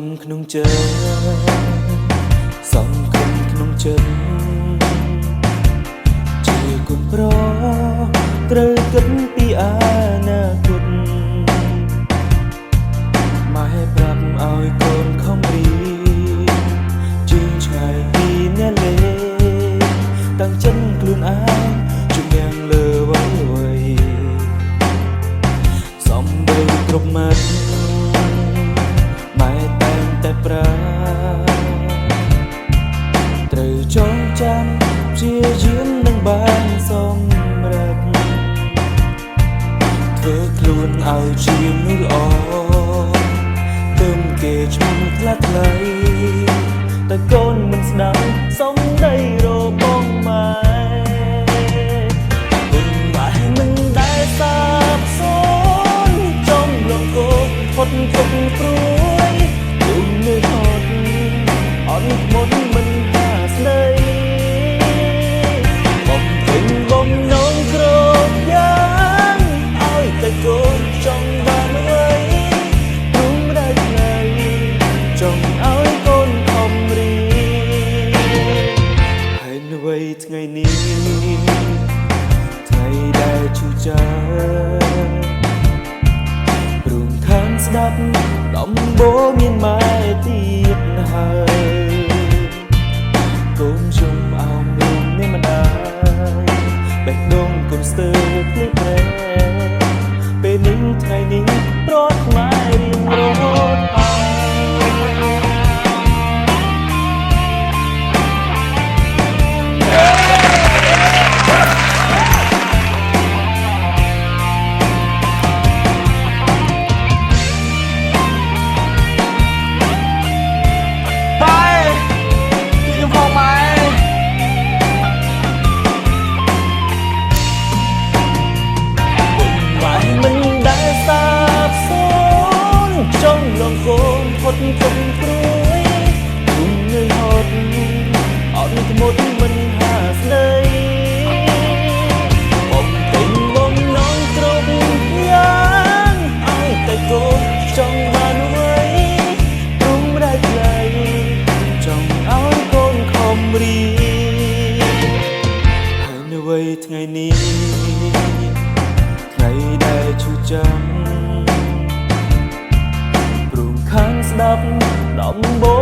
នក្នុងចិត្តសង្ឃឹមក្នុងចិត្តជាគុណប្រត្រូវគិតពីអនាគតម៉ែប្រាប់ឲ្យកូនខំរៀនជាងឆ្ងាយពីអ្នកលេងតាំងចិត្តខ្លួនឯងជំនះលើអ្វីសំដីគ្រប់ម៉ាត់តែប្រាត្រូវចងចាំព្យាយាមនឹងបានសម្រេចធ្វើខ្លួនឲ្យជាមនុស្សល្អទើបគេឈ្មោះថ្លៃថ្លៃតែកូនមិនស្ដាប់សំដីរបស់ម៉ែគុណម៉ែមិនដែលសាបសូន្យចំលងគោផុតទុកព្រួយអត់មុនមិនថាស្ដីបំពេញបំណងគ្រប់យ៉ាងឲ្យតែកូនចង់បានអ្វីព្រមได้ខ្លីចង់ឲ្យកូនខំរៀនហើយនៅវ័យថ្ងៃនេះថ្ងៃដែលឈឺចាំព្រមខាងស្ដាប់ដំបូងមានម៉ែទៀតហើយកូនជុំអោមលំនេះមិនដាយបេះដូងកូនស្ទើរភ្លេចប្រែពេលនេះថ្ងៃនេះប្រត់ម៉ែរៀងរហូតផុតទុំព្រួយគុំនឿយហត់អត់ធ្មត់មិនហាស្ដីបំពេញបំណងគ្រប់យ៉ាងឲ្យតែកូនចង់បានអ្វីព្រមได้ខ្លីចង់ឲ្យកូនខំរៀនហើយនៅវ័យថ្ងៃនេះថ្ងៃដែលឈឺចាំខាងស្ដាប់ដំបូ